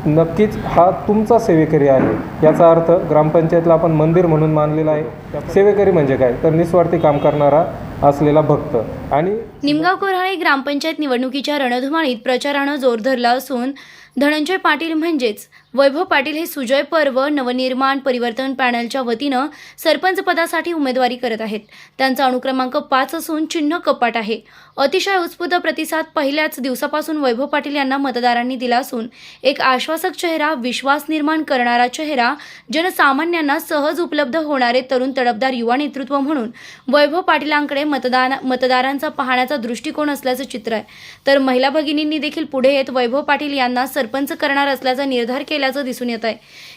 नक्कीच हा तुमचा सेवेकरी आहे। याचा अर्थ ग्रामपंचायतला आपण मंदिर म्हणून मानलेला आहे। सेवेकरी म्हणजे काय तर निस्वार्थी काम करणारा असलेला भक्त। आणि निमगाव कोऱ्हाळे ग्रामपंचायत निवडणुकीच्या रणधुमाळीत प्रचारानं जोर धरला असून धनंजय पाटील म्हणजेच वैभव पाटील हे सुजय पर्व नवनिर्माण परिवर्तन पॅनलच्या वतीनं सरपंच पदासाठी उमेदवारी करत आहेत। त्यांचा अनुक्रमांक 5 असून चिन्ह कपाट आहे। अतिशय उत्स्फूर्त प्रतिसाद पहिल्याच दिवसापासून वैभव पाटील यांना मतदारांनी दिला असून एक आश्वासक चेहरा, विश्वास निर्माण करणारा चेहरा, जनसामान्यांना सहज उपलब्ध होणारे तरुण तडफदार युवा नेतृत्व म्हणून वैभव पाटीलांकडे मतदारांचा पाहण्याचा दृष्टिकोन असल्याचं चित्र आहे। तर महिला भगिनींनी देखील पुढे येत वैभव पाटील यांना सरपंच करणार असल्याचा निर्धार केल्याचं दिसून येत आहे।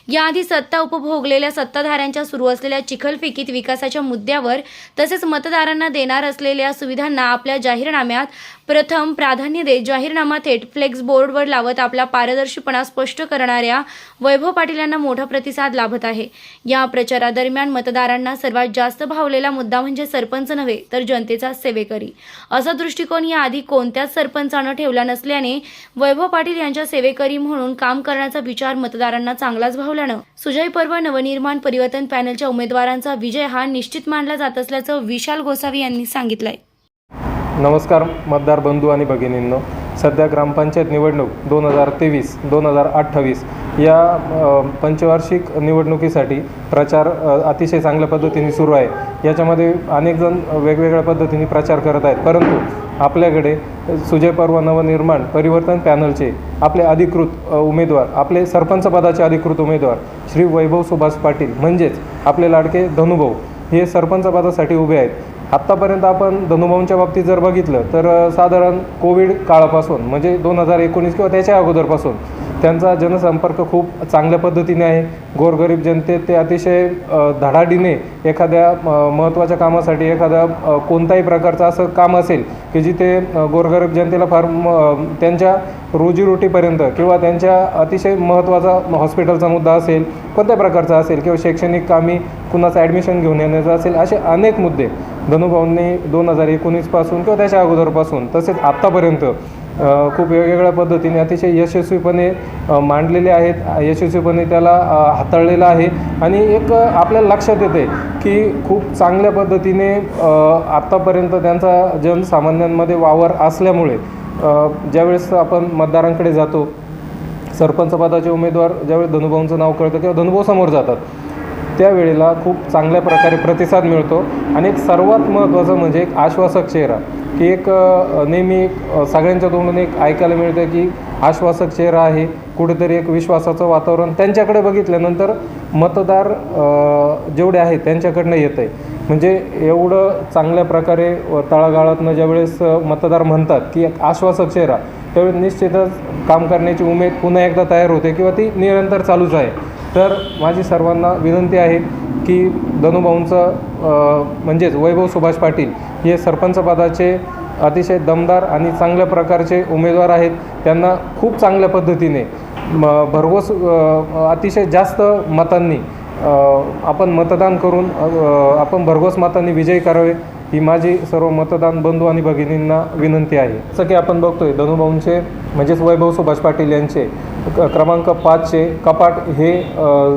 याआधी सत्ता उपभोगलेल्या सत्ताधाऱ्यांच्या सुरू असलेल्या चिखलफेकीत विकासाच्या मुद्द्यावर तसेच मतदारांना देणार असलेल्या सुविधांना आपल्या जाहीरनाम्यात प्रथम प्राधान्य देत जाहीरनामा थेट फ्लेक्स बोर्डवर लावत आपला पारदर्शीपणा स्पष्ट करणाऱ्या वैभव पाटील यांना मोठा प्रतिसाद लाभत आहे। या प्रचारादरम्यान मतदारांना सर्वात जास्त भावलेला मुद्दा म्हणजे सरपंच नव्हे तर जनतेचा सेवेकरी असा दृष्टिकोन याआधी कोणत्याच सरपंचानं ठेवला नसल्याने वैभव पाटील यांच्या सेवेकरी म्हणून काम करण्याचा विचार मतदारांना चांगलाच भावल्यानं सुजय पर्व नवनिर्माण परिवर्तन पॅनलच्या उमेदवारांचा विजय हा निश्चित मानला जात असल्याचं विशाल गोसावी यांनी सांगितलंय। नमस्कार मतदार बंधू आणि भगिनींनो, सध्या ग्रामपंचायत निवडणूक 2023-2028 या पंचवार्षिक निवडणुकीसाठी प्रचार अतिशय चांगल्या पद्धतीने सुरू आहे। याच्यामध्ये अनेक जण वेगवेगळ्या पद्धतीने प्रचार करत आहेत, परंतु आपल्याकडे सुजय पर्व नवनिर्माण परिवर्तन पॅनलचे आपले अधिकृत उमेदवार, आपले सरपंच पदाचे अधिकृत उमेदवार श्री वैभव सुभाष पाटील म्हणजेच आपले लाडके धनुभाऊ हे सरपंच पदासाठी उभे आहेत। आत्तापर्यंत आपण धनुभाऊंच्या बाबतीत जर बघितलं तर साधारण कोविड काळापासून म्हणजे 2019 किंवा त्याच्या अगोदरपासून त्यांचा जनसंपर्क खूप चांगल्या पद्धतीने आहे। गोरगरीब जनतेत ते अतिशय धडाडीने एखाद्या महत्त्वाच्या कामासाठी एखाद्या कोणत्याही प्रकारचं असं काम असेल की जिथे गोरगरीब जनतेला फार त्यांच्या रोजीरोटीपर्यंत किंवा त्यांच्या अतिशय महत्त्वाचा हॉस्पिटलचा मुद्दा असेल, कोणत्या प्रकारचा असेल किंवा शैक्षणिक कामी कुणाचं ॲडमिशन घेऊन येण्याचं असेल, असे अनेक मुद्दे धनुभाऊंनी 2019 पासून किंवा त्याच्या अगोदरपासून तसेच आत्तापर्यंत खूप वेगवेगळ्या पद्धतीने अतिशय यशस्वीपणे मांडलेले आहेत, यशस्वीपणे त्याला हाताळलेलं आहे। आणि एक आपल्याला लक्षात येते की खूप चांगल्या पद्धतीने आत्तापर्यंत त्यांचा जनसामान्यांमध्ये वावर असल्यामुळे ज्यावेळेस आपण मतदारांकडे जातो, सरपंच पदाचे उमेदवार ज्यावेळेस धनुभाऊंचं नाव कळतं किंवा धनुभाऊ समोर जातात त्यावेळेला खूप चांगल्या प्रकारे प्रतिसाद मिळतो। आणि एक सर्वात महत्त्वाचं म्हणजे एक आश्वासक चेहरा की एक नेहमी सगळ्यांच्या तोंडून एक ऐकायला मिळतं की आश्वासक चेहरा आहे, कुठेतरी एक विश्वासाचं वातावरण त्यांच्याकडे बघितल्यानंतर मतदार जेवढे आहेत त्यांच्याकडनं येतं आहे। म्हणजे एवढं चांगल्या प्रकारे तळागाळातनं ज्यावेळेस मतदार म्हणतात की एक आश्वासक चेहरा, त्यावेळेस निश्चितच काम करण्याची उमेद पुन्हा एकदा तयार होते किंवा ती निरंतर चालूच आहे। तर माझी सर्वांना विनंती आहे की धनुभाऊंचं म्हणजेच वैभव सुभाष पाटील हे सरपंच पदाचे अतिशय दमदार आणि चांगल्या प्रकारचे उमेदवार आहेत। त्यांना खूप चांगल्या पद्धतीने भरघोस अतिशय जास्त मतांनी आपण मतदान करून आपण भरघोस मतांनी विजयी करावे ही माझी सर्व मतदान बंधू आणि भगिनींना विनंती आहे। जसं की आपण बघतोय धनुभाऊंचे म्हणजेच वैभव सुभाष पाटील यांचे क्रमांक 5चे कपाट हे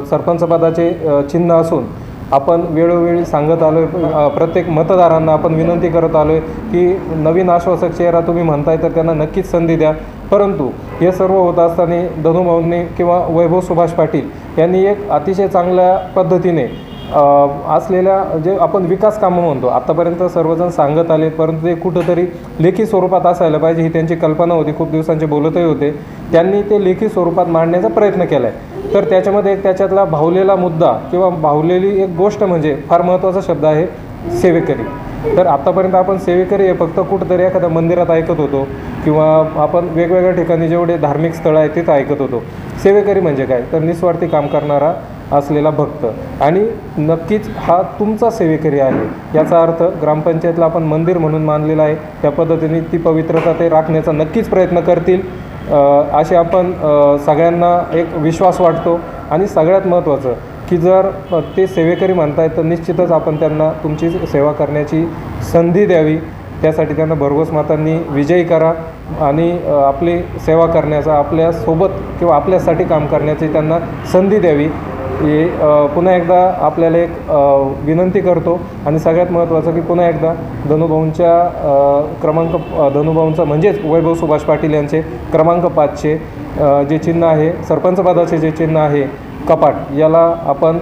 सरपंच पदाचे चिन्ह असून आपण वेळोवेळी सांगत आलो आहे, प्रत्येक मतदारांना आपण विनंती करत आलो आहे की नवीन आश्वासक चेहरा तुम्ही म्हणताय तर त्यांना नक्कीच संधी द्या। परंतु हे सर्व होत असताना धनुभाऊंनी किंवा वैभव सुभाष पाटील यांनी एक अतिशय चांगल्या पद्धतीने असलेल्या जे आपण विकास कामं म्हणतो आत्तापर्यंत सर्वजण सांगत आले, परंतु ते कुठंतरी लेखी स्वरूपात असायला पाहिजे ही त्यांची कल्पना होती। खूप दिवसांचे बोलतही होते, त्यांनी ते लेखी स्वरूपात मांडण्याचा प्रयत्न केला आहे। तर त्याच्यामध्ये एक त्याच्यातला भावलेला मुद्दा किंवा भावलेली एक गोष्ट म्हणजे फार महत्त्वाचा शब्द आहे सेवेकरी। तर आत्तापर्यंत आपण सेवेकरी हे फक्त कुठंतरी एखाद्या मंदिरात ऐकत होतो किंवा आपण वेगवेगळ्या ठिकाणी जेवढे धार्मिक स्थळं आहेत तिथं ऐकत होतो। सेवेकरी म्हणजे काय तर निस्वार्थी काम करणारा असलेला भक्त। आणि नक्कीच हा तुमचा सेवेकरी आहे। याचा अर्थ ग्रामपंचायतला आपण मंदिर म्हणून मानलेला आहे, त्या पद्धतीने ती पवित्रता ते राखण्याचा नक्कीच प्रयत्न करतील असे आपण सगळ्यांना एक विश्वास वाटतो। आणि सगळ्यात महत्त्वाचं की जर ते सेवेकरी म्हणतायत तर निश्चितच आपण त्यांना तुमची सेवा करण्याची संधी द्यावी, त्यासाठी त्यांना भरघोस मतांनी विजयी करा आणि आपली सेवा करण्याचा, आपल्यासोबत किंवा आपल्यासाठी काम करण्याची त्यांना संधी द्यावी हे पुन्हा एकदा आपल्याला एक विनंती करतो. आणि सगळ्यात महत्त्वाचं की पुन्हा एकदा धनुभाऊंचा म्हणजेच वैभव सुभाष पाटील यांचे क्रमांक 5चे जे चिन्ह आहे, सरपंच पदाचे जे चिन्ह आहे कपाट, याला आपण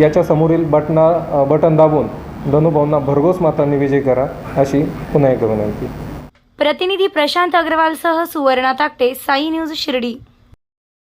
याच्या समोरील बटन दाबून धनुभाऊंना भरघोस मतांनी विजयी करा अशी पुन्हा एकदा विनंती. प्रतिनिधी प्रशांत अग्रवालसह सुवर्णा ताकटे, साई न्यूज शिर्डी.